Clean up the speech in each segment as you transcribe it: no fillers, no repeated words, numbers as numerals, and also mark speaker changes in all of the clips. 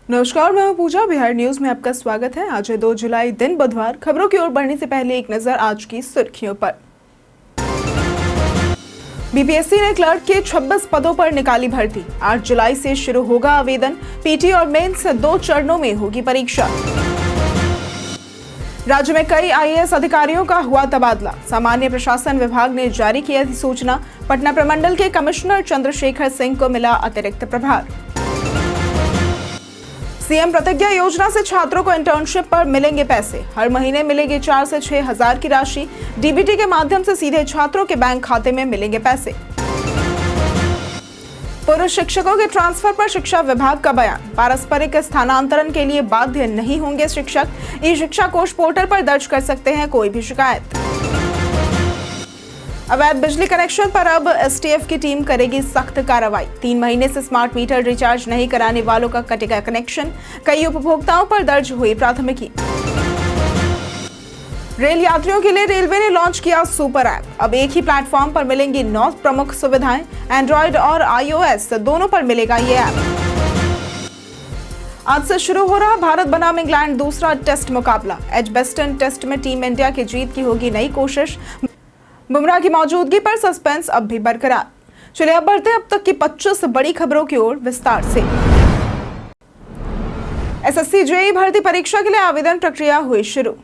Speaker 1: नमस्कार, मैं हूं पूजा। बिहार न्यूज में आपका स्वागत है। आज है 2 जुलाई, दिन बुधवार। खबरों की ओर बढ़ने से पहले एक नजर आज की सुर्खियों पर। बीपीएससी ने क्लर्क के 26 पदों पर निकाली भर्ती। 8 जुलाई से शुरू होगा आवेदन। पीटी और मेंस 2 चरणों में होगी परीक्षा। राज्य में कई आईएएस अधिकारियों का हुआ तबादला। सामान्य प्रशासन विभाग ने जारी की अधिसूचना। पटना प्रमंडल के कमिश्नर चंद्रशेखर सिंह को मिला अतिरिक्त प्रभार। सीएम प्रतिज्ञा योजना से छात्रों को इंटर्नशिप पर मिलेंगे पैसे। हर महीने मिलेगी 4 से 6 हजार की राशि। डीबीटी के माध्यम से सीधे छात्रों के बैंक खाते में मिलेंगे पैसे। पूर्व शिक्षकों के ट्रांसफर पर शिक्षा विभाग का बयान। पारस्परिक स्थानांतरण के लिए बाध्य नहीं होंगे शिक्षक। ई शिक्षा कोष पोर्टल पर दर्ज कर सकते हैं कोई भी शिकायत। अवैध बिजली कनेक्शन पर अब एसटीएफ की टीम करेगी सख्त कार्रवाई। 3 महीने से स्मार्ट मीटर रिचार्ज नहीं कराने वालों का कटेगा कनेक्शन। कई उपभोक्ताओं पर दर्ज हुई प्राथमिकी। रेल यात्रियों के लिए रेलवे ने लॉन्च किया सुपर ऐप। अब एक ही प्लेटफॉर्म पर मिलेंगी 9 प्रमुख सुविधाएं। एंड्रॉइड और आईओएस दोनों पर मिलेगा ये ऐप। आज से शुरू हो रहा भारत बनाम इंग्लैंड दूसरा टेस्ट मुकाबला। एजबेस्टन टेस्ट में टीम इंडिया की जीत की होगी नई कोशिश। बुमराह की मौजूदगी पर सस्पेंस अब भी बरकरार। चलिए अब बढ़ते हैं अब तक की 25 बड़ी खबरों की ओर विस्तार से। एसएससी जेईई भर्ती परीक्षा के लिए आवेदन प्रक्रिया हुई शुरू।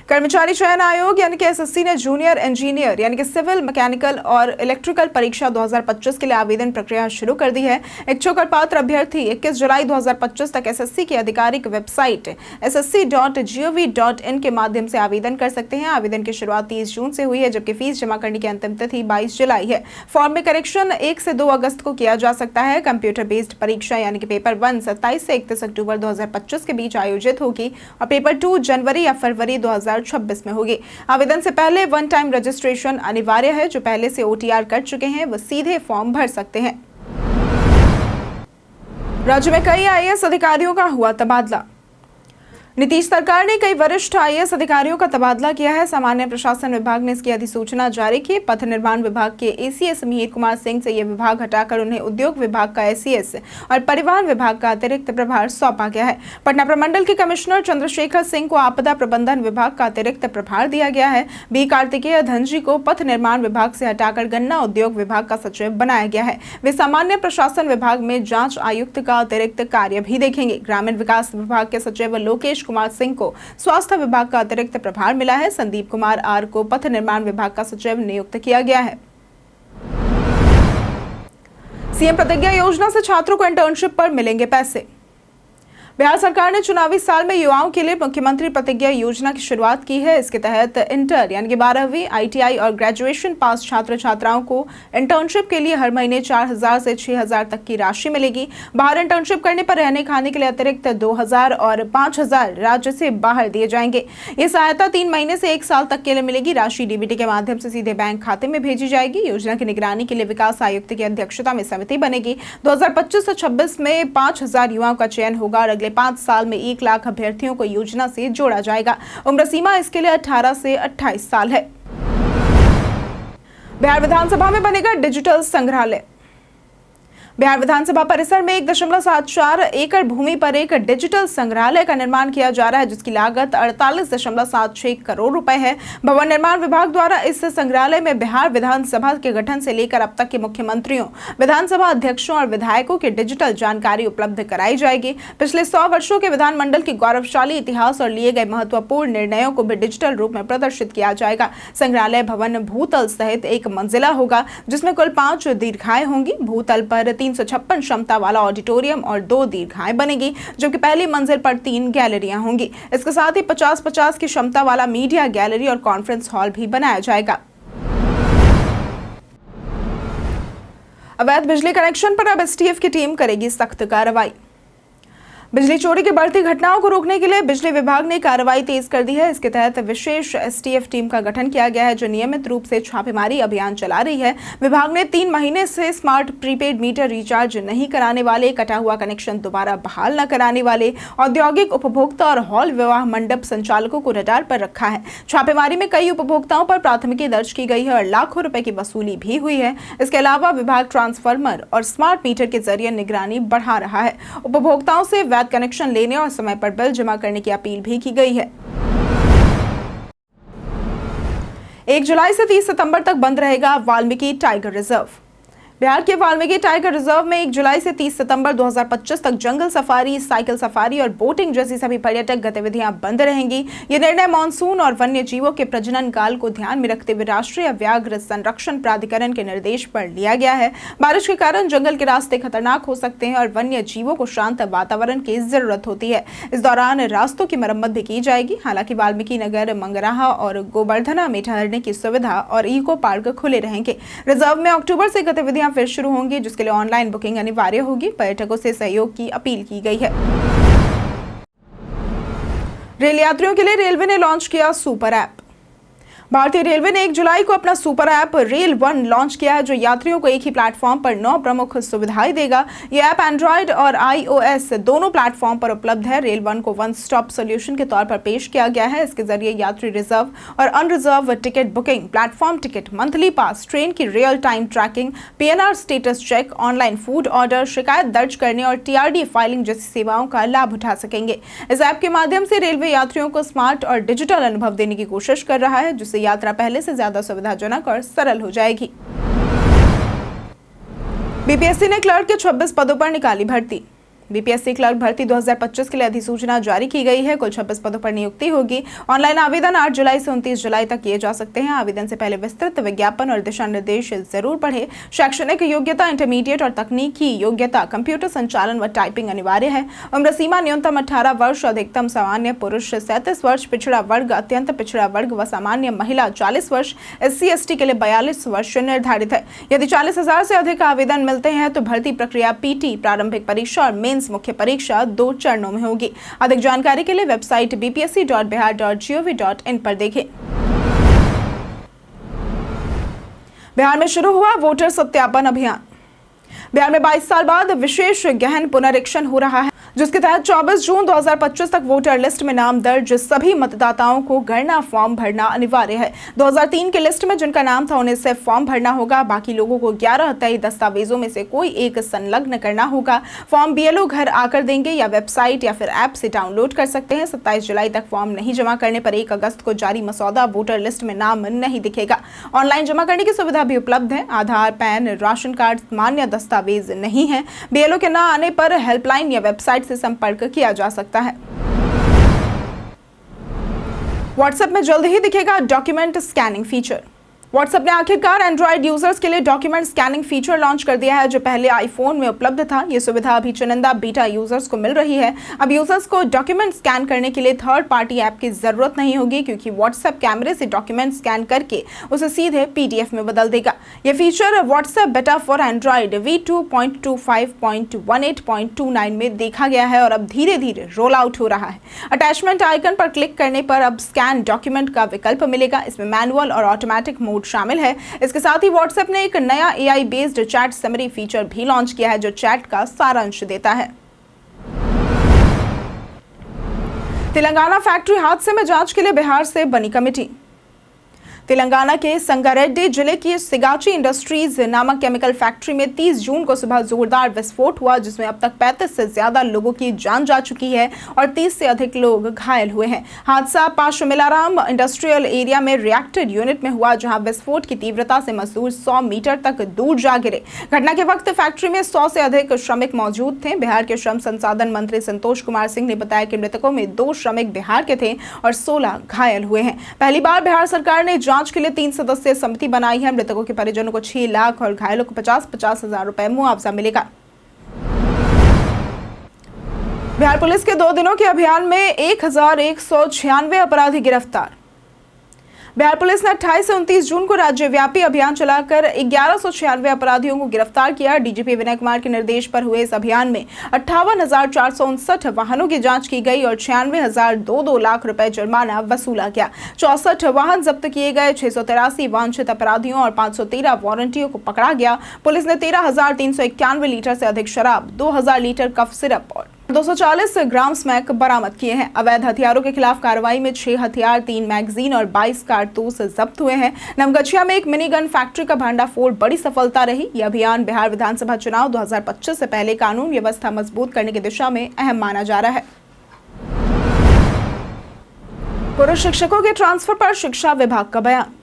Speaker 1: कर्मचारी चयन आयोग यानी कि एसएससी ने जूनियर इंजीनियर यानी कि सिविल, मैकेनिकल और इलेक्ट्रिकल परीक्षा 2025 के लिए आवेदन प्रक्रिया शुरू कर दी है। इच्छुक और पात्र अभ्यर्थी 21 जुलाई 2025 तक एसएससी की आधिकारिक वेबसाइट ssc.gov.in के माध्यम से आवेदन कर सकते हैं। आवेदन की शुरुआत 30 जून से हुई है, जबकि फीस जमा करने की अंतिम तिथि 22 जुलाई है। फॉर्म में करेक्शन 1 से 2 अगस्त को किया जा सकता है। कंप्यूटर बेस्ड परीक्षा यानी कि पेपर 1 27 से 31 अक्टूबर 2025 के बीच आयोजित होगी और पेपर 2 जनवरी या फरवरी 2026 में होगी। आवेदन से पहले वन टाइम रजिस्ट्रेशन अनिवार्य है। जो पहले से ओटीआर कर चुके हैं वो सीधे फॉर्म भर सकते हैं। राज्य में कई आईएएस अधिकारियों का हुआ तबादला। नीतीश सरकार ने कई वरिष्ठ आईएएस अधिकारियों का तबादला किया है। सामान्य प्रशासन विभाग ने इसकी अधिसूचना जारी की। पथ निर्माण विभाग के एसीएस मिहिर कुमार सिंह से यह विभाग हटाकर उन्हें उद्योग विभाग का एसीएस और परिवहन विभाग का अतिरिक्त प्रभार सौंपा गया है। पटना प्रमंडल के कमिश्नर चंद्रशेखर सिंह को आपदा प्रबंधन विभाग का अतिरिक्त प्रभार दिया गया है। बी कार्तिकेय धनजी को पथ निर्माण विभाग से हटाकर गन्ना उद्योग विभाग का सचिव बनाया गया है। वे सामान्य प्रशासन विभाग में जांच आयुक्त का अतिरिक्त कार्य भी देखेंगे। ग्रामीण विकास विभाग के सचिव लोकेश कुमार सिंह को स्वास्थ्य विभाग का अतिरिक्त प्रभार मिला है। संदीप कुमार आर को पथ निर्माण विभाग का सचिव नियुक्त किया गया है। सीएम प्रतिज्ञा योजना से छात्रों को इंटर्नशिप पर मिलेंगे पैसे। बिहार सरकार ने चुनावी साल में युवाओं के लिए मुख्यमंत्री प्रतिज्ञा योजना की शुरुआत की है। इसके तहत इंटर यानी कि 12वीं, आईटीआई और ग्रेजुएशन पास छात्र छात्राओं को इंटर्नशिप के लिए हर महीने 4000 से 6000 तक की राशि मिलेगी। बाहर इंटर्नशिप करने पर रहने खाने के लिए अतिरिक्त 2000 और 5000 राज्य से बाहर दिए जाएंगे। ये सहायता 3 महीने से 1 साल तक के लिए मिलेगी। राशि डीबीटी के माध्यम से सीधे बैंक खाते में भेजी जाएगी। योजना की निगरानी के लिए विकास आयुक्त की अध्यक्षता में समिति बनेगी। 2025 से 26 में 5000 युवाओं का चयन होगा और 5 साल में 1 लाख अभ्यर्थियों को योजना से जोड़ा जाएगा। उम्र सीमा इसके लिए 18 से 28 साल है। बिहार विधानसभा में बनेगा डिजिटल संग्रहालय। बिहार विधानसभा परिसर में 1.74 एकड़ भूमि पर एक डिजिटल संग्रहालय का निर्माण किया जा रहा है, जिसकी लागत 48.76 करोड़ रुपए है। भवन निर्माण विभाग द्वारा इस संग्रहालय में बिहार विधानसभा के गठन से लेकर अब तक के मुख्यमंत्रियों, विधानसभा अध्यक्षों और विधायकों की डिजिटल जानकारी उपलब्ध कराई जाएगी। पिछले 100 वर्षों के विधानमंडल के गौरवशाली इतिहास और लिए गए महत्वपूर्ण निर्णयों को भी डिजिटल रूप में प्रदर्शित किया जाएगा। संग्रहालय भवन भूतल सहित 1 मंजिला होगा, जिसमें कुल 5 दीर्घाएं होंगी। भूतल पर 356 क्षमता वाला ऑडिटोरियम और 2 दीर्घाएं बनेगी, जबकि पहली मंजिल पर 3 गैलरियां होंगी। इसके साथ ही 50-50 की क्षमता वाला मीडिया गैलरी और कॉन्फ्रेंस हॉल भी बनाया जाएगा। अवैध बिजली कनेक्शन पर अब एसटीएफ की टीम करेगी सख्त कार्रवाई। बिजली चोरी की बढ़ती घटनाओं को रोकने के लिए बिजली विभाग ने कार्रवाई तेज कर दी है। इसके तहत विशेष एसटीएफ टीम का गठन किया गया है, जो नियमित रूप से छापेमारी अभियान चला रही है। विभाग ने 3 महीने से स्मार्ट प्रीपेड मीटर रिचार्ज नहीं कराने वाले, कटा हुआ कनेक्शन दोबारा बहाल न कराने वाले औद्योगिक उपभोक्ता और हॉल विवाह मंडप संचालकों को रडार पर रखा है। छापेमारी में कई उपभोक्ताओं पर प्राथमिकी दर्ज की गई है और लाखों रुपए की वसूली भी हुई है। इसके अलावा विभाग ट्रांसफार्मर और स्मार्ट मीटर के जरिए निगरानी बढ़ा रहा है। उपभोक्ताओं से कनेक्शन लेने और समय पर बिल जमा करने की अपील भी की गई है। 1 जुलाई से 30 सितंबर तक बंद रहेगा वाल्मीकि टाइगर रिजर्व। बिहार के वाल्मीकि टाइगर रिजर्व में 1 जुलाई से 30 सितंबर 2025 तक जंगल सफारी, साइकिल सफारी और बोटिंग जैसी सभी पर्यटक गतिविधियां बंद रहेंगी। ये निर्णय मानसून और वन्य जीवों के प्रजनन काल को ध्यान में रखते हुए राष्ट्रीय व्याघ्र संरक्षण प्राधिकरण के निर्देश पर लिया गया है। बारिश के कारण जंगल के रास्ते खतरनाक हो सकते हैं और वन्य जीवों को शांत वातावरण की जरूरत होती है। इस दौरान रास्तों की मरम्मत भी की जाएगी। हालांकि वाल्मीकि नगर, मंगराहा और गोवर्धना में ठहरने की सुविधा और इको पार्क खुले रहेंगे। रिजर्व में अक्टूबर से गतिविधियां फिर शुरू होंगी, जिसके लिए ऑनलाइन बुकिंग अनिवार्य होगी। पर्यटकों से सहयोग की अपील की गई है। रेल यात्रियों के लिए रेलवे ने लॉन्च किया सुपर ऐप। भारतीय रेलवे ने 1 जुलाई को अपना super app rail one launch किया है, जो यात्रियों को एक ही प्लेटफॉर्म पर 9 प्रमुख सुविधाएं देगा। यह ऐप एंड्रॉयड और iOS दोनों प्लेटफॉर्म पर उपलब्ध है। रेल वन को वन स्टॉप सोल्यूशन के तौर पर पेश किया गया है। इसके जरिए यात्री रिजर्व और unreserve ticket booking, platform ticket, monthly pass, train की real time tracking, PNR status check, online food order, शिकायत दर्ज करने और TRD फाइलिंग जैसी सेवाओं का लाभ उठा सकेंगे। इस ऐप के माध्यम से रेलवे यात्रियों को स्मार्ट और डिजिटल अनुभव देने की कोशिश कर रहा है, जिससे यात्रा पहले से ज्यादा सुविधाजनक और सरल हो जाएगी। बीपीएससी ने क्लर्क के 26 पदों पर निकाली भर्ती। बीपीएससी क्लर्क भर्ती 2025 के लिए अधिसूचना जारी की गई है। कुल 26 पदों पर नियुक्ति होगी। ऑनलाइन आवेदन 8 जुलाई से 29 जुलाई तक किए जा सकते हैं। आवेदन से पहले विस्तृत विज्ञापन और दिशा निर्देश जरूर पढ़ें। शैक्षणिक योग्यता इंटरमीडिएट और तकनीकी योग्यता, कंप्यूटर संचालन व टाइपिंग अनिवार्य है। उम्र सीमा न्यूनतम 18 वर्ष, अधिकतम सामान्य पुरुष 37 वर्ष, पिछड़ा वर्ग, अत्यंत पिछड़ा वर्ग व सामान्य महिला 40 वर्ष, SC/ST के लिए 42 वर्ष निर्धारित है। यदि 40,000 से अधिक आवेदन मिलते हैं तो भर्ती प्रक्रिया PT, प्रारंभिक परीक्षा और मुख्य परीक्षा 2 चरणों में होगी। अधिक जानकारी के लिए वेबसाइट bpsc.bihar.gov.in पर देखें। बिहार में शुरू हुआ वोटर सत्यापन अभियान। बिहार में 22 साल बाद विशेष गहन पुनरीक्षण हो रहा है, जिसके तहत 24 जून 2025 तक वोटर लिस्ट में नाम दर्ज सभी मतदाताओं को गणना फॉर्म भरना अनिवार्य है। 2003 के लिस्ट में जिनका नाम था उन्हें सिर्फ फॉर्म भरना होगा। बाकी लोगों को 11 तय दस्तावेजों में से कोई एक संलग्न करना होगा। फॉर्म BLO घर आकर देंगे या वेबसाइट या फिर ऐप से डाउनलोड कर सकते हैं। 27 जुलाई तक फॉर्म नहीं जमा करने पर 1 अगस्त को जारी मसौदा वोटर लिस्ट में नाम नहीं दिखेगा। ऑनलाइन जमा करने की सुविधा भी उपलब्ध है। आधार, पैन, राशन कार्ड मान्य दस्तावेज नहीं है। BLO के न आने पर हेल्पलाइन या वेबसाइट से संपर्क किया जा सकता है। व्हाट्सएप में जल्द ही दिखेगा डॉक्यूमेंट स्कैनिंग फीचर। व्हाट्सएप ने आखिरकार एंड्रॉइड यूजर्स के लिए डॉक्यूमेंट स्कैनिंग फीचर लॉन्च कर दिया है, जो पहले आईफोन में उपलब्ध था। ये सुविधा अभी चुनिंदा बीटा यूजर्स को मिल रही है। अब यूजर्स को डॉक्यूमेंट स्कैन करने के लिए थर्ड पार्टी ऐप की जरूरत नहीं होगी, क्योंकि व्हाट्सएप कैमरे से डॉक्यूमेंट स्कैन करके उसे सीधे PDF में बदल देगा। ये फीचर व्हाट्सएप बेटा फॉर एंड्रॉइड V2.25.18.29 में देखा गया है और अब धीरे धीरे रोल आउट हो रहा है। अटैचमेंट आइकन पर क्लिक करने पर अब स्कैन डॉक्यूमेंट का विकल्प मिलेगा। इसमें मैनुअल और ऑटोमेटिक मोड शामिल है। इसके साथ ही व्हाट्सएप ने एक नया AI based chat summary feature भी लॉन्च किया है, जो चैट का सारांश देता है। तेलंगाना फैक्ट्री हादसे में जांच के लिए बिहार से बनी कमेटी। तेलंगाना के संगारेड्डी जिले की सिगाची इंडस्ट्रीज नामक केमिकल फैक्ट्री में 30 जून को सुबह जोरदार विस्फोट हुआ, जिसमें अब तक 35 से ज्यादा लोगों की जान जा चुकी है और 30 से अधिक लोग घायल हुए हैं। हादसा पाशमिलाराम इंडस्ट्रियल एरिया में रिएक्टर यूनिट में हुआ, जहां विस्फोट की तीव्रता से मजदूर 100 मीटर तक दूर जा गिरे। घटना के वक्त फैक्ट्री में 100 से अधिक श्रमिक मौजूद थे। बिहार के श्रम संसाधन मंत्री संतोष कुमार सिंह ने बताया कि मृतकों में 2 श्रमिक बिहार के थे और 16 घायल हुए हैं। पहली बार बिहार सरकार ने जांच के लिए 3 सदस्यीय समिति बनाई है। मृतकों के परिजनों को 6 लाख और घायलों को 50-50 हजार रुपए मुआवजा मिलेगा। बिहार पुलिस के 2 दिनों के अभियान में 1196 अपराधी गिरफ्तार। बिहार पुलिस ने 28 से 29 जून को राज्यव्यापी अभियान चलाकर 1196 अपराधियों को गिरफ्तार किया। डीजीपी विनय कुमार के निर्देश पर हुए इस अभियान में 58,459 वाहनों की जांच की गई और 96,002 लाख रुपए जुर्माना वसूला गया। 64 वाहन जब्त किए गए, 683 वांछित अपराधियों और 513 वारंटियों को पकड़ा गया। पुलिस ने 13,391 लीटर से अधिक शराब, 2,000 लीटर कफ सिरप और 240 ग्राम स्मैक बरामद किए हैं। अवैध हथियारों के खिलाफ कार्रवाई में 6 हथियार, 3 मैगजीन और 22 कारतूस जब्त हुए हैं। नवगछिया में एक मिनी गन फैक्ट्री का भांडाफोड़ बड़ी सफलता रही। यह अभियान बिहार विधानसभा चुनाव 2025 से पहले कानून व्यवस्था मजबूत करने की दिशा में अहम माना जा रहा है। पुरुष शिक्षकों के ट्रांसफर पर शिक्षा विभाग का बयान।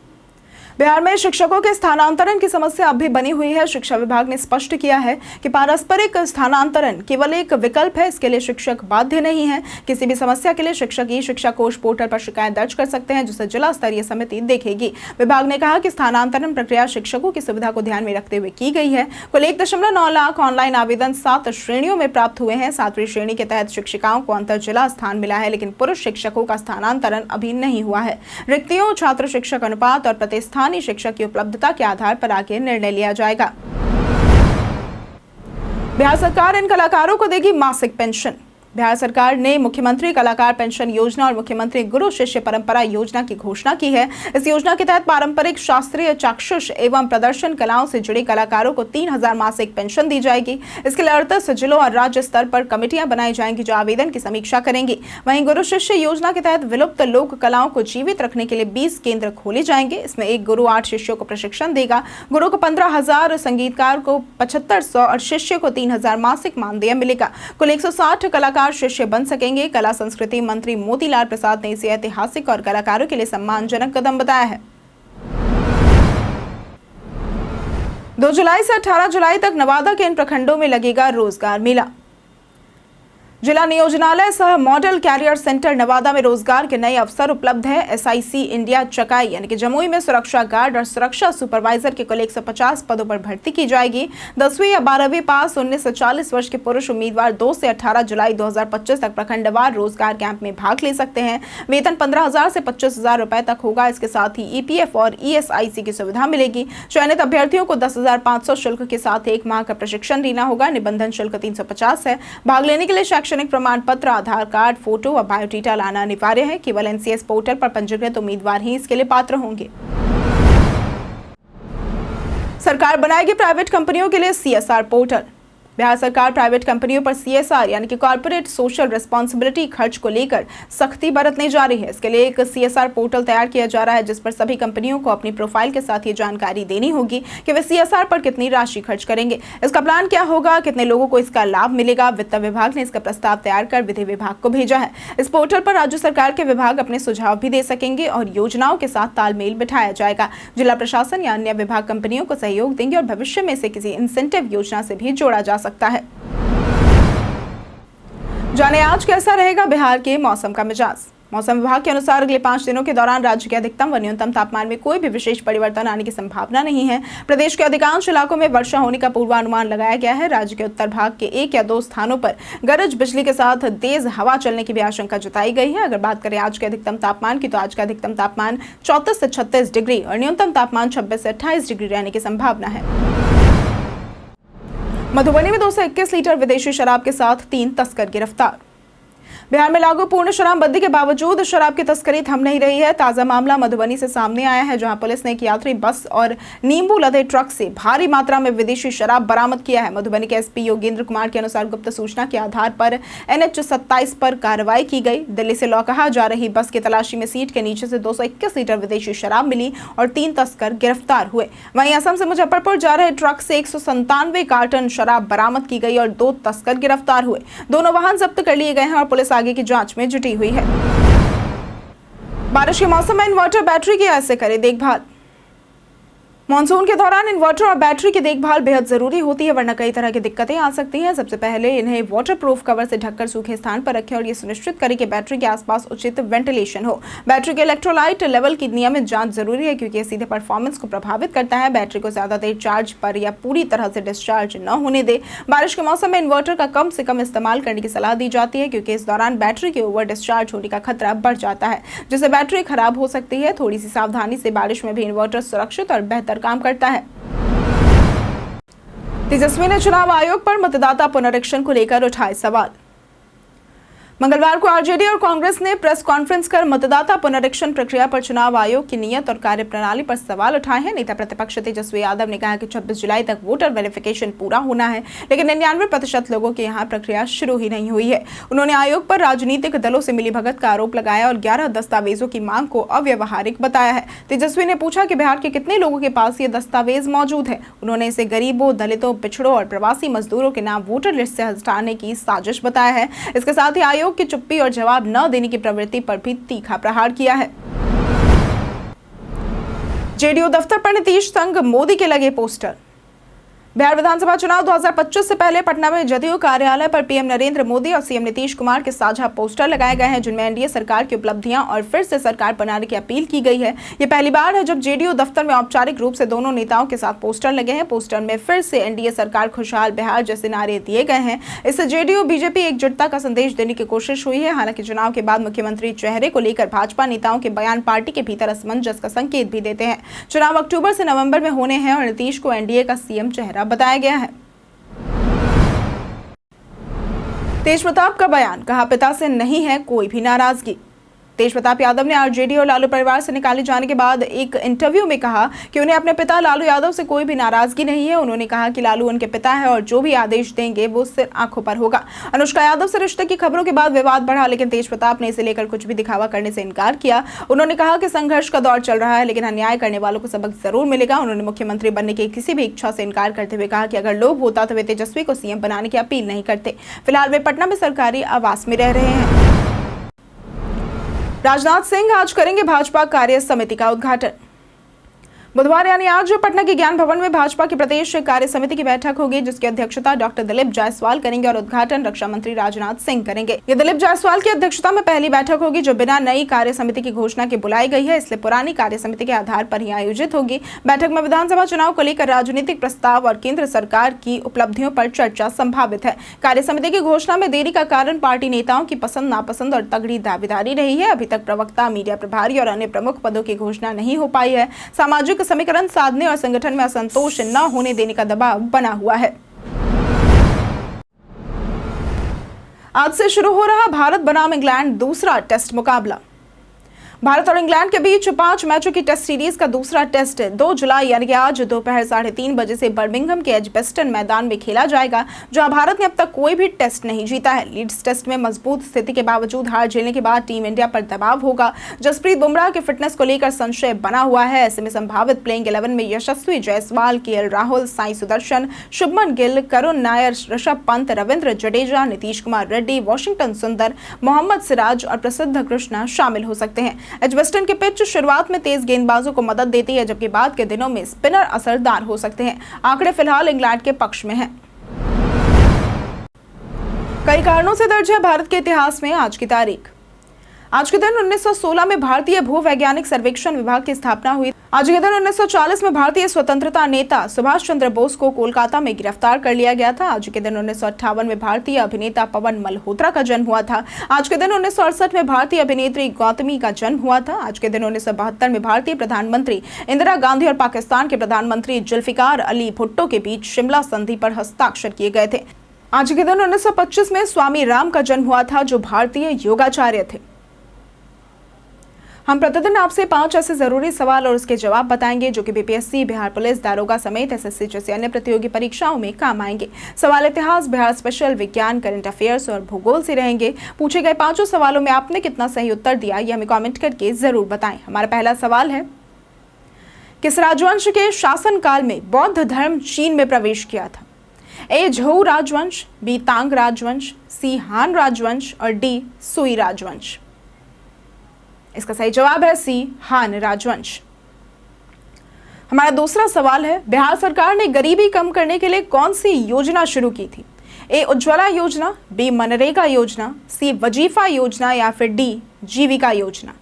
Speaker 1: बिहार में शिक्षकों के स्थानांतरण की समस्या अब भी बनी हुई है। शिक्षा विभाग ने स्पष्ट किया है कि पारस्परिक स्थानांतरण केवल एक विकल्प है, इसके लिए शिक्षक बाध्य नहीं है। किसी भी समस्या के लिए शिक्षक ई शिक्षा कोष पोर्टल पर शिकायत दर्ज कर सकते हैं, जिसे जिला स्तरीय समिति देखेगी। विभाग ने कहा कि स्थानांतरण प्रक्रिया शिक्षकों की सुविधा को ध्यान में रखते हुए की गई है। कुल 1.9 लाख ऑनलाइन आवेदन 7 श्रेणियों में प्राप्त हुए हैं। 7वीं श्रेणी के तहत शिक्षिकाओं को अंतर जिला स्थान मिला है, लेकिन पुरुष शिक्षकों का स्थानांतरण अभी नहीं हुआ है। रिक्तियों, छात्र शिक्षक अनुपात और प्रतिस्थान शिक्षक की उपलब्धता के आधार पर आगे निर्णय लिया जाएगा। बिहार सरकार इन कलाकारों को देगी मासिक पेंशन। बिहार सरकार ने मुख्यमंत्री कलाकार पेंशन योजना और मुख्यमंत्री गुरु शिष्य परंपरा योजना की घोषणा की है। इस योजना के तहत पारंपरिक, शास्त्रीय, चाक्षुष एवं प्रदर्शन कलाओं से जुड़े कलाकारों को 3,000 मासिक पेंशन दी जाएगी। इसके लिए 38 जिलों और राज्य स्तर पर कमेटियां बनाई जाएंगी जो आवेदन की समीक्षा करेंगी। वहीं गुरु शिष्य योजना के तहत विलुप्त लोक कलाओं को जीवित रखने के लिए 20 केंद्र खोले जाएंगे। इसमें एक गुरु 8 शिष्यों को प्रशिक्षण देगा। गुरु को 15,000, संगीतकार को 7,500 और शिष्य को 3,000 मासिक मानदेय मिलेगा। कुल 160 कलाकार शिष्य बन सकेंगे। कला संस्कृति मंत्री मोतीलाल प्रसाद ने इसे ऐतिहासिक और कलाकारों के लिए सम्मानजनक कदम बताया है। 2 जुलाई से 18 जुलाई तक नवादा के इन प्रखंडों में लगेगा रोजगार मेला। जिला नियोजनालय सह मॉडल कैरियर सेंटर नवादा में रोजगार के नए अवसर उपलब्ध है। SIC इंडिया चकाई यानी कि जमुई में सुरक्षा गार्ड और सुरक्षा सुपरवाइजर के कुल 150 पदों पर भर्ती की जाएगी। 10वीं या 12वीं पास 19 से 40 वर्ष के पुरुष उम्मीदवार 2 से 18 जुलाई 2025 तक प्रखंडवार रोजगार कैंप में भाग ले सकते हैं। वेतन 15,000 से 25,000 रुपए तक होगा। इसके साथ ही EPF और ESIC की सुविधा मिलेगी। चयनित अभ्यर्थियों को 10,500 शुल्क के साथ 1 माह का प्रशिक्षण लेना होगा। निबंधन शुल्क 350 है। भाग लेने के लिए शैक्षणिक प्रमाण पत्र, आधार कार्ड, फोटो और बायोडाटा लाना अनिवार्य है। केवल NCS पोर्टल पर पंजीकृत उम्मीदवार ही इसके लिए पात्र होंगे। सरकार बनाएगी प्राइवेट कंपनियों के लिए CSR पोर्टल। बिहार सरकार प्राइवेट कंपनियों पर CSR यानी कि कॉर्पोरेट सोशल रिस्पॉन्सिबिलिटी खर्च को लेकर सख्ती बरतने जा रही है। इसके लिए एक CSR पोर्टल तैयार किया जा रहा है, जिस पर सभी कंपनियों को अपनी प्रोफाइल के साथ ये जानकारी देनी होगी कि वे CSR पर कितनी राशि खर्च करेंगे, इसका प्लान क्या होगा, कितने लोगों को इसका लाभ मिलेगा। वित्त विभाग ने इसका प्रस्ताव तैयार कर विधि विभाग को भेजा है। इस पोर्टल पर राज्य सरकार के विभाग अपने सुझाव भी दे सकेंगे और योजनाओं के साथ तालमेल बिठाया जाएगा। जिला प्रशासन या अन्य विभाग कंपनियों को सहयोग देंगे और भविष्य में इसे किसी इंसेंटिव योजना से भी जोड़ा जा सकता है। जाने आज कैसा रहेगा बिहार के मौसम का मिजाज। मौसम विभाग के अनुसार अगले 5 दिनों के दौरान राज्य के अधिकतम व न्यूनतम तापमान में कोई भी विशेष परिवर्तन आने की संभावना नहीं है। प्रदेश के अधिकांश इलाकों में वर्षा होने का पूर्वानुमान लगाया गया है। राज्य के उत्तर भाग के 1 या 2 स्थानों पर गरज बिजली के साथ तेज हवा चलने की भी आशंका जताई गई है। अगर बात करें आज के अधिकतम तापमान की, तो आज का अधिकतम तापमान 34 से 36 डिग्री और न्यूनतम तापमान 26 से 28 डिग्री रहने की संभावना है। मधुबनी में 221 लीटर विदेशी शराब के साथ 3 तस्कर गिरफ्तार। बिहार में लागू पूर्ण शराबबंदी के बावजूद शराब की तस्करी थम नहीं रही है। ताजा मामला मधुबनी से सामने आया है, जहां पुलिस ने एक यात्री बस और नींबू लदे ट्रक से भारी मात्रा में विदेशी शराब बरामद किया है। मधुबनी के SP योगेंद्र कुमार के अनुसार गुप्त सूचना के आधार पर NH 27 पर कार्रवाई की गई। दिल्ली से लौकहा जा रही बस की तलाशी में सीट के नीचे से 221 लीटर विदेशी शराब मिली और 3 तस्कर गिरफ्तार हुए। वहीं असम से मुजफ्फरपुर जा रहे ट्रक से 197 कार्टन शराब बरामद की गई और 2 तस्कर गिरफ्तार हुए। दोनों वाहन जब्त कर लिए गए हैं और पुलिस आगे की जांच में जुटी हुई है। बारिश के मौसम में इन्वर्टर बैटरी की ऐसे करें देखभाल। मानसून के दौरान इन्वर्टर और बैटरी की देखभाल बेहद जरूरी होती है, वरना कई तरह की दिक्कतें आ सकती हैं। सबसे पहले इन्हें वाटरप्रूफ कवर से ढककर सूखे स्थान पर रखें और ये सुनिश्चित करें कि बैटरी के आसपास उचित वेंटिलेशन हो। बैटरी के इलेक्ट्रोलाइट लेवल की नियमित जांच जरूरी है, क्योंकि ये सीधे परफॉर्मेंस को प्रभावित करता है। बैटरी को ज्यादा देर चार्ज पर या पूरी तरह से डिस्चार्ज न होने दे। बारिश के मौसम में इन्वर्टर का कम से कम इस्तेमाल करने की सलाह दी जाती है, क्योंकि इस दौरान बैटरी के ओवर डिस्चार्ज होने का खतरा बढ़ जाता है, जिससे बैटरी खराब हो सकती है। थोड़ी सी सावधानी से बारिश में भी इन्वर्टर सुरक्षित और बेहतर काम करता है। तेजस्वी ने चुनाव आयोग पर मतदाता पुनरीक्षण को लेकर उठाए सवाल। मंगलवार को आरजेडी और कांग्रेस ने प्रेस कॉन्फ्रेंस कर मतदाता पुनरीक्षण प्रक्रिया पर चुनाव आयोग की नियत और कार्यप्रणाली पर सवाल उठाए हैं। नेता प्रतिपक्ष तेजस्वी यादव ने कहा कि 26 जुलाई तक वोटर वेरिफिकेशन पूरा होना है, लेकिन 99% लोगों के यहाँ प्रक्रिया शुरू ही नहीं हुई है। उन्होंने आयोग पर राजनीतिक दलों से मिलीभगत का आरोप लगाया और 11 दस्तावेजों की मांग को अव्यवहारिक बताया है। तेजस्वी ने पूछा कि बिहार के कितने लोगों के पास ये दस्तावेज मौजूद है। उन्होंने इसे गरीबों, दलितों, पिछड़ों और प्रवासी मजदूरों के नाम वोटर लिस्ट से हटाने की साजिश बताया है। इसके साथ ही आयोग की चुप्पी और जवाब न देने की प्रवृत्ति पर भी तीखा प्रहार किया है। जेडीयू दफ्तर पर नीतीश संग मोदी के लगे पोस्टर। बिहार विधानसभा चुनाव 2025 से पहले पटना में जदयू कार्यालय पर पीएम नरेंद्र मोदी और सीएम नीतीश कुमार के साझा पोस्टर लगाए गए हैं, जिनमें एनडीए सरकार की उपलब्धियां और फिर से सरकार बनाने की अपील की गई है। ये पहली बार है जब जेडीयू दफ्तर में औपचारिक रूप से दोनों नेताओं के साथ पोस्टर लगे हैं। पोस्टर में फिर से एनडीए सरकार, खुशहाल बिहार जैसे नारे दिए गए हैं। इससे जेडीयू बीजेपी एकजुटता का संदेश देने की कोशिश हुई है। हालांकि चुनाव के बाद मुख्यमंत्री चेहरे को लेकर भाजपा नेताओं के बयान पार्टी के भीतर असमंजस का संकेत भी देते हैं। चुनाव अक्टूबर से नवंबर में होने हैं और नीतीश को एनडीए का सीएम चेहरा बताया गया है। तेज प्रताप का बयान, कहा पिता से नहीं है कोई भी नाराजगी। तेज प्रताप यादव ने आरजेडी और लालू परिवार से निकाले जाने के बाद एक इंटरव्यू में कहा कि उन्हें अपने पिता लालू यादव से कोई भी नाराजगी नहीं है। उन्होंने कहा कि लालू उनके पिता है और जो भी आदेश देंगे वो सिर्फ आंखों पर होगा। अनुष्का यादव से रिश्ते की खबरों के बाद विवाद बढ़ा, लेकिन तेज प्रताप ने इसे लेकर कुछ भी दिखावा करने से इनकार किया। उन्होंने कहा कि संघर्ष का दौर चल रहा है, लेकिन अन्याय करने वालों को सबक जरूर मिलेगा। उन्होंने मुख्यमंत्री बनने की किसी भी इच्छा से इनकार करते हुए कहा कि अगर लोभ होता तो वे तेजस्वी को सीएम बनाने की अपील नहीं करते। फिलहाल वे पटना में सरकारी आवास में रह रहे हैं। राजनाथ सिंह आज करेंगे भाजपा कार्य समिति का उद्घाटन। बुधवार यानी आज पटना के ज्ञान भवन में भाजपा की प्रदेश कार्य समिति की बैठक होगी, जिसकी अध्यक्षता डॉक्टर दिलीप जायसवाल करेंगे और उद्घाटन रक्षा मंत्री राजनाथ सिंह करेंगे। ये दिलीप जायसवाल की अध्यक्षता में पहली बैठक होगी जो बिना नई कार्य समिति की घोषणा के बुलाई गई है, इसलिए पुरानी कार्य समिति के आधार पर ही आयोजित होगी। बैठक में विधानसभा चुनाव को लेकर राजनीतिक प्रस्ताव और केंद्र सरकार की उपलब्धियों पर चर्चा संभावित है। कार्य समिति की घोषणा में देरी का कारण पार्टी नेताओं की पसंद नापसंद और तगड़ी दावेदारी रही है। अभी तक प्रवक्ता, मीडिया प्रभारी और अन्य प्रमुख पदों की घोषणा नहीं हो पाई है। सामाजिक समीकरण साधने और संगठन में असंतोष न होने देने का दबाव बना हुआ है। आज से शुरू हो रहा भारत बनाम इंग्लैंड दूसरा टेस्ट मुकाबला। भारत और इंग्लैंड के बीच 5 मैचों की टेस्ट सीरीज का दूसरा टेस्ट 2 जुलाई यानी कि आज दोपहर 3:30 बजे से बर्मिंघम के एजबेस्टन मैदान में खेला जाएगा, जहां भारत ने अब तक कोई भी टेस्ट नहीं जीता है। लीड्स टेस्ट में मजबूत स्थिति के बावजूद हार झेलने के बाद टीम इंडिया पर दबाव होगा। जसप्रीत बुमराह के फिटनेस को लेकर संशय बना हुआ है। ऐसे में संभावित प्लेइंग 11 में यशस्वी जायसवाल, केएल राहुल, साई सुदर्शन, शुभमन गिल, करुण नायर, ऋषभ पंत, रविंद्र जडेजा, नीतीश कुमार रेड्डी, वॉशिंगटन सुंदर, मोहम्मद सिराज और प्रसिद्ध कृष्णा शामिल हो सकते हैं। एजबेस्टन के पिच शुरुआत में तेज गेंदबाजों को मदद देती है, जबकि बाद के दिनों में स्पिनर असरदार हो सकते हैं। आंकड़े फिलहाल इंग्लैंड के पक्ष में हैं। कई कारणों से दर्ज है भारत के इतिहास में आज की तारीख। आज के दिन 1916 में भारतीय भूवैज्ञानिक सर्वेक्षण विभाग की स्थापना हुई। आज के दिन 1940 में भारतीय स्वतंत्रता नेता सुभाष चंद्र बोस को कोलकाता में गिरफ्तार कर लिया गया था। आज के दिन 1958 में भारतीय अभिनेता पवन मल्होत्रा का जन्म हुआ था। आज के दिन 1968 में भारतीय अभिनेत्री गौतमी का जन्म हुआ था। आज के दिन 1972 में भारतीय प्रधानमंत्री इंदिरा गांधी और पाकिस्तान के प्रधानमंत्री जुल्फिकार अली भुट्टो के बीच शिमला संधि पर हस्ताक्षर किए गए थे। आज के दिन 1925 में स्वामी राम का जन्म हुआ था, जो भारतीय योगाचार्य थे। हम प्रतिदिन आपसे 5 ऐसे जरूरी सवाल और उसके जवाब बताएंगे जो कि बीपीएससी, बिहार पुलिस, दारोगा समेत एसएससी जैसी अन्य प्रतियोगी परीक्षाओं में काम आएंगे। सवाल इतिहास, बिहार स्पेशल, विज्ञान, करंट अफेयर्स और भूगोल से रहेंगे। पूछे गए 5 सवालों में आपने कितना सही उत्तर दिया ये हमें कमेंट करके जरूर बताएं। हमारा पहला सवाल है, किस राजवंश के शासनकाल में बौद्ध धर्म चीन में प्रवेश किया था? ए झोउ राजवंश, बी तांग राजवंश, सी हान राजवंश और डी सुई राजवंश। इसका सही जवाब है सी हान राजवंश। हमारा दूसरा सवाल है, बिहार सरकार ने गरीबी कम करने के लिए कौन सी योजना शुरू की थी? ए उज्ज्वला योजना, बी मनरेगा योजना, सी वजीफा योजना या फिर डी जीविका योजना।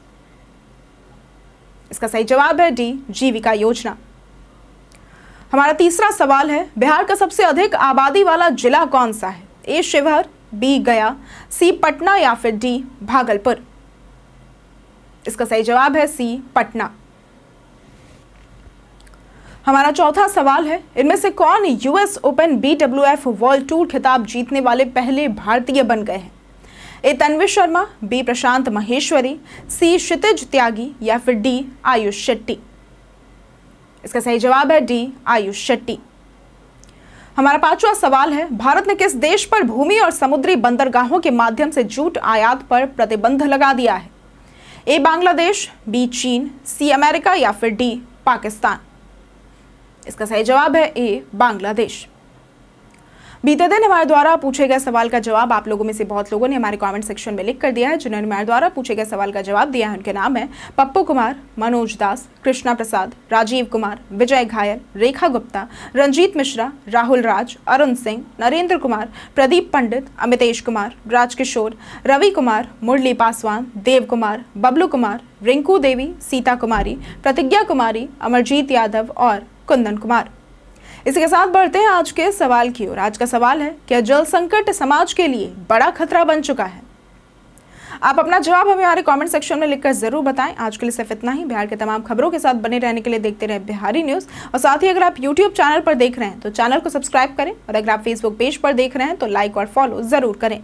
Speaker 1: इसका सही जवाब है डी जीविका योजना। हमारा तीसरा सवाल है, बिहार का सबसे अधिक आबादी वाला जिला कौन सा है? ए शिवहर, बी गया, सी पटना या फिर डी भागलपुर। इसका सही जवाब है सी पटना। हमारा चौथा सवाल है, इनमें से कौन US open BWF world tour खिताब जीतने वाले पहले भारतीय बन गए हैं? ए तन्वी शर्मा, बी प्रशांत महेश्वरी, सी क्षितिज त्यागी या फिर डी आयुष शेट्टी। इसका सही जवाब है डी आयुष शेट्टी। हमारा पांचवा सवाल है, भारत ने किस देश पर भूमि और समुद्री बंदरगाहों के माध्यम से जूट आयात पर प्रतिबंध लगा दिया है? ए बांग्लादेश, बी चीन, सी अमेरिका या फिर डी पाकिस्तान। इसका सही जवाब है ए बांग्लादेश। बीते दिन हमारे द्वारा पूछे गए सवाल का जवाब आप लोगों में से बहुत लोगों ने हमारे कमेंट सेक्शन में लिख कर दिया है। जिन्होंने हमारे द्वारा पूछे गए सवाल का जवाब दिया है उनके नाम है पप्पू कुमार, मनोज दास, कृष्णा प्रसाद, राजीव कुमार, विजय घायल, रेखा गुप्ता, रंजीत मिश्रा, राहुल राज, अरुण सिंह, नरेंद्र कुमार, प्रदीप पंडित, अमितेश कुमार, राजकिशोर, रवि कुमार, मुरली पासवान, देव कुमार, बबलू कुमार, रिंकू देवी, सीता कुमारी, प्रतिज्ञा कुमारी, अमरजीत यादव और कुंदन कुमार। इसके साथ बढ़ते हैं आज के सवाल की ओर। आज का सवाल है, क्या जल संकट समाज के लिए बड़ा खतरा बन चुका है? आप अपना जवाब हमें हमारे कमेंट सेक्शन में लिखकर जरूर बताएं। आज के लिए सिर्फ इतना ही। बिहार के तमाम खबरों के साथ बने रहने के लिए देखते रहे बिहारी न्यूज। और साथ ही अगर आप यूट्यूब चैनल पर देख रहे हैं तो चैनल को सब्सक्राइब करें, और अगर आप फेसबुक पेज पर देख रहे हैं तो लाइक और फॉलो जरूर करें।